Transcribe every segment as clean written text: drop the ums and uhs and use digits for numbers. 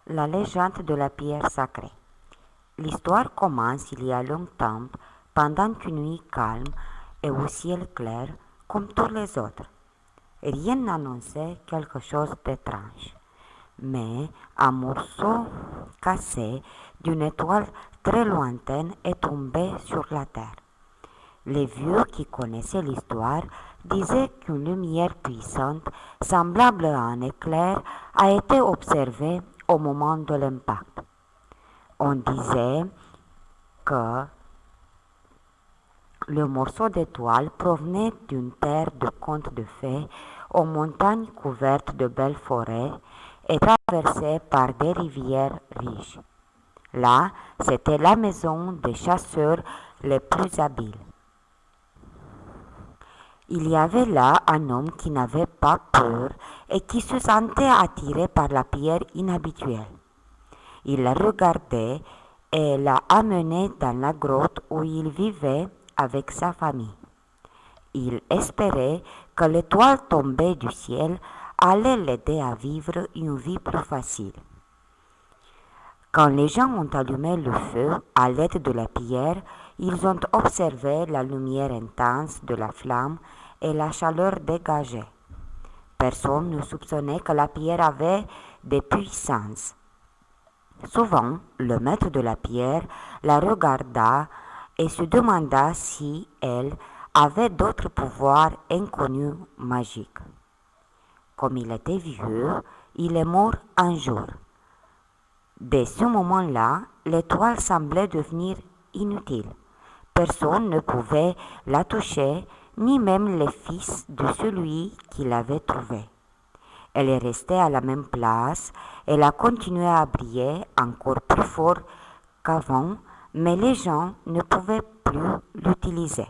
La légende de la pierre sacrée. L'histoire commence il y a longtemps, pendant une nuit calme et au ciel clair, comme tous les autres. Rien n'annonçait quelque chose d'étrange. Mais un morceau cassé d'une étoile très lointaine est tombé sur la terre. Les vieux qui connaissaient l'histoire disaient qu'une lumière puissante, semblable à un éclair, a été observée au moment de l'impact. On disait que le morceau d'étoile provenait d'une terre de contes de fées aux montagnes couvertes de belles forêts et traversées par des rivières riches. Là, c'était la maison des chasseurs les plus habiles. Il y avait là un homme qui n'avait pas peur et qui se sentait attiré par la pierre inhabituelle. Il la regardait et l'a amenée dans la grotte où il vivait avec sa famille. Il espérait que l'étoile tombée du ciel allait l'aider à vivre une vie plus facile. Quand les gens ont allumé le feu à l'aide de la pierre, ils ont observé la lumière intense de la flamme et la chaleur dégagée. Personne ne soupçonnait que la pierre avait des puissances. Souvent, le maître de la pierre la regarda et se demanda si elle avait d'autres pouvoirs inconnus magiques. Comme il était vieux, il est mort un jour. Dès ce moment-là, l'étoile semblait devenir inutile. Personne ne pouvait la toucher, ni même les fils de celui qui l'avait trouvée. Elle est restée à la même place, elle a continué à briller encore plus fort qu'avant, mais les gens ne pouvaient plus l'utiliser.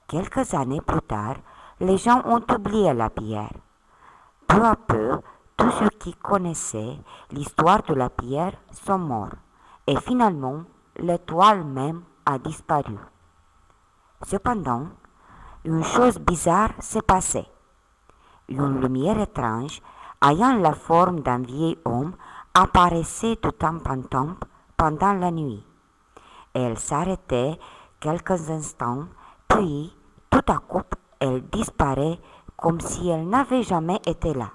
Quelques années plus tard, les gens ont oublié la pierre. Peu à peu, tous ceux qui connaissaient l'histoire de la pierre sont morts, et finalement, l'étoile même a disparu. Cependant, une chose bizarre s'est passée. Une lumière étrange, ayant la forme d'un vieil homme, apparaissait de temps en temps pendant la nuit. Elle s'arrêtait quelques instants, puis, tout à coup, elle disparaît comme si elle n'avait jamais été là.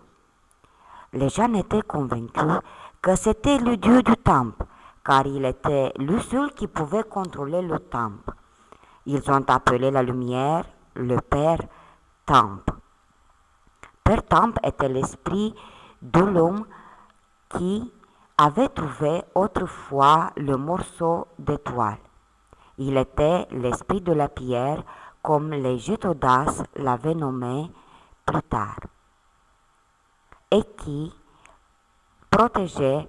Les gens étaient convaincus que c'était le dieu du temple, car il était le seul qui pouvait contrôler le temple. Ils ont appelé la lumière le Père Temple. Père Temple était l'esprit de l'homme qui avait trouvé autrefois le morceau d'étoile. Il était l'esprit de la pierre, comme les Gétodas l'avaient nommé plus tard, et qui protégeait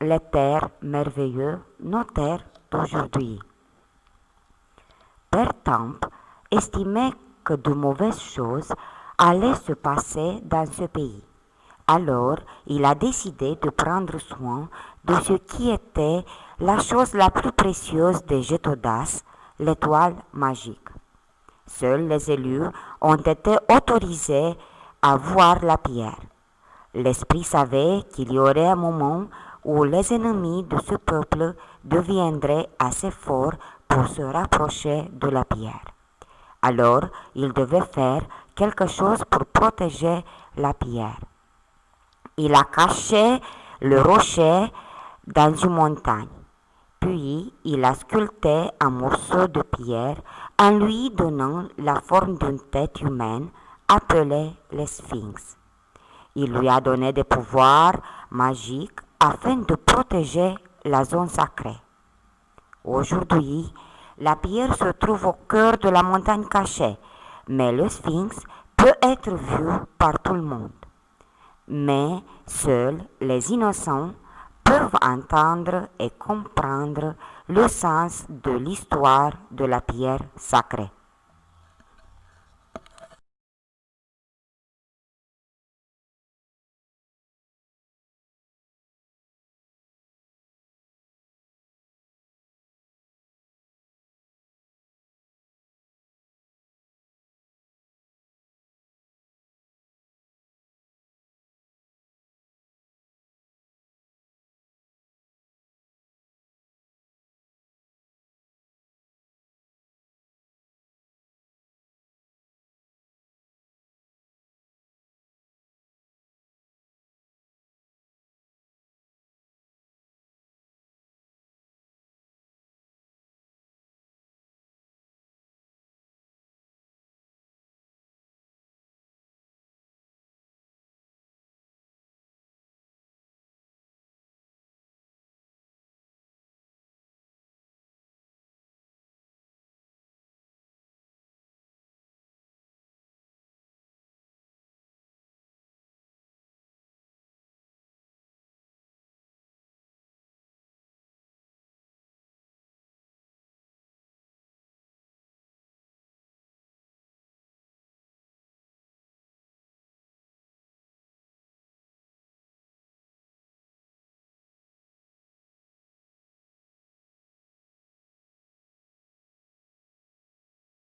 les terres merveilleuses, nos terres d'aujourd'hui. Père Temple estimait que de mauvaises choses allaient se passer dans ce pays. Alors, il a décidé de prendre soin de ce qui était la chose la plus précieuse des Gétodas, l'étoile magique. Seuls les élus ont été autorisés à voir la pierre. L'esprit savait qu'il y aurait un moment où les ennemis de ce peuple deviendraient assez forts pour se rapprocher de la pierre. Alors, il devait faire quelque chose pour protéger la pierre. Il a caché le rocher dans une montagne. Puis, il a sculpté un morceau de pierre en lui donnant la forme d'une tête humaine appelée le Sphinx. Il lui a donné des pouvoirs magiques afin de protéger la zone sacrée. Aujourd'hui, la pierre se trouve au cœur de la montagne cachée, mais le Sphinx peut être vu par tout le monde. Mais seuls les innocents peuvent entendre et comprendre le sens de l'histoire de la pierre sacrée.